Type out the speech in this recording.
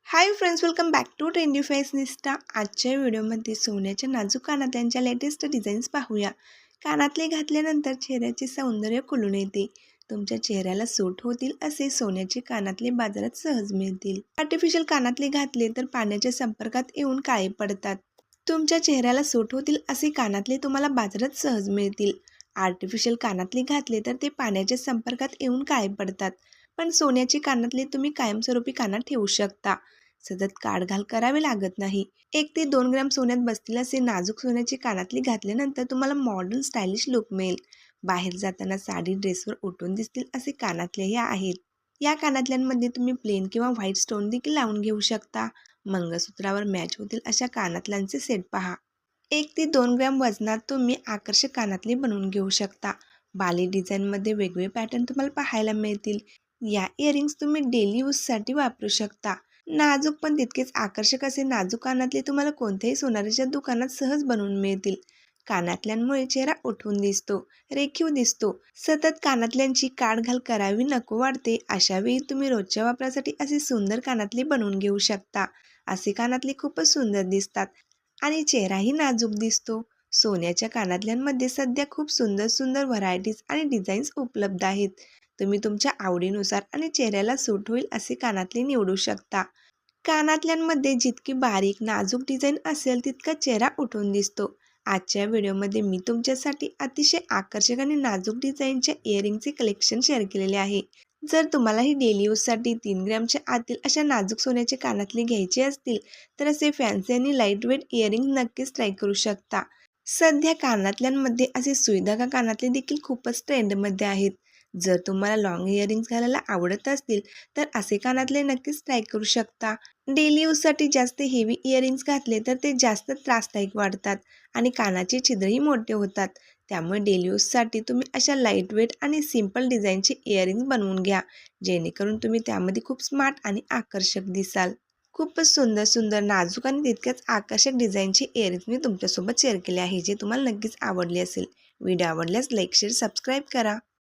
High friends, welcome back to trendy fashionista. आजच्या व्हिडिओमध्ये सोन्याच्या नाजूक कानातल्यांच्या लेटेस्ट डिझाईन्स पाहूया। कानातले घातल्यानंतर चेहऱ्याचे सौंदर्य खुलून येते। तुमच्या चेहऱ्याला सूट होतील असे सोन्याचे कानातले बाजारात सहज मिळतील। आर्टिफिशियल कानातले घातले तर पाण्याच्या संपर्कात येऊन काळे पडतात। तुमच्या चेहऱ्याला सूट होतील असे कानातले तुम्हाला बाजारात सहज मिळतील। आर्टिफिशियल कानातले घातले तर ते पाण्याच्या संपर्कात येऊन काळे पडतात, पण सोन्याचे कानातले तुम्ही कायमस्वरूपी कानात ठेवू शकता। सतत काढघाल करावी लागत नाही। 1 ते 2 ग्रॅम सोन्यात बसतील असे नाजूक सोन्याचे कानातले घातल्यानंतर तुम्हाला मॉडर्न स्टायलिश लुक मिळेल। बाहेर जाताना साडी ड्रेसवर उठून दिसतील असे कानातलेही आहेत। या कानातल्यांमध्ये तुम्ही प्लेन किंवा व्हाईट स्टोन देखील लावून घेऊ शकता। मंगळसूत्रावर मॅच होतील अशा कानातल्यांचे सेट पहा। 1 ते 2 ग्रॅम वजनात तुम्ही आकर्षक कानातले बनवून घेऊ शकता। बाली डिझाईनमध्ये वेगवेगळे पॅटर्न तुम्हाला पाहायला मिळतील। या इयरिंग्स तुम्ही डेली यूजसाठी वापरू शकता। नाजूक पण तितकेच आकर्षक असे नाजूक कानातले तुम्हाला कोणत्याही सोनाराच्या दुकानात सहज बनवून मिळतील। कानातल्यांमुळे चेहरा उठून दिसतो, रेखीव दिसतो। सतत कानातल्यांची काढघाल करावी नको वाटते, अशा वेळी तुम्ही रोजच्या वापरासाठी असे सुंदर कानातले बनवून घेऊ शकता। असे कानातले खूपच सुंदर दिसतात आणि चेहराही नाजूक दिसतो। सोन्याच्या कानातल्यांमध्ये सध्या खूप सुंदर सुंदर व्हरायटीज आणि डिझाईन्स उपलब्ध आहेत। तुम्ही तुमच्या आवडीनुसार आणि चेहऱ्याला सूट होईल असे कानातले निवडू शकता। कानातल्यांमध्ये जितकी बारीक नाजूक डिझाईन असेल तितका चेहरा उठून दिसतो। आजच्या व्हिडिओमध्ये मी तुमच्यासाठी अतिशय आकर्षक आणि नाजूक डिझाईनच्या इयरिंगचे कलेक्शन शेअर केलेले आहे। जर तुम्हालाही डेली यूजसाठी 3 ग्रॅमच्या आतील अशा नाजूक सोन्याचे कानातले घ्यायचे असतील तर असे फॅन्सी आणि लाईट वेट इयरिंग नक्कीच ट्राय करू शकता। सध्या कानातल्यांमध्ये असे सुईधागा कानातले देखील खूपच ट्रेंडमध्ये आहेत। जर तुम्हाला लॉंग इयरिंग्स घालायला आवडत असतील तर असे कानातले नक्कीच ट्राय करू शकता। डेली यूजसाठी जास्त हेवी इयरिंग्स घातले तर ते जास्त त्रासदायक वाटतात आणि कानाचे छिद्रही मोठे होतात। त्यामुळे डेली यूजसाठी तुम्ही अशा लाईट वेट आणि सिंपल डिझाईनचे इयरिंग्स बनवून घ्या, जेणेकरून तुम्ही त्यामध्ये खूप स्मार्ट आणि आकर्षक दिसाल। खूपच सुंदर सुंदर नाजूक आणि तितक्याच आकर्षक डिझाईनचे इयरिंग्स मी तुमच्यासोबत शेअर केले आहे, जे तुम्हाला नक्कीच आवडले असेल। व्हिडिओ आवडल्यास लाईक, शेअर, सबस्क्राईब करा।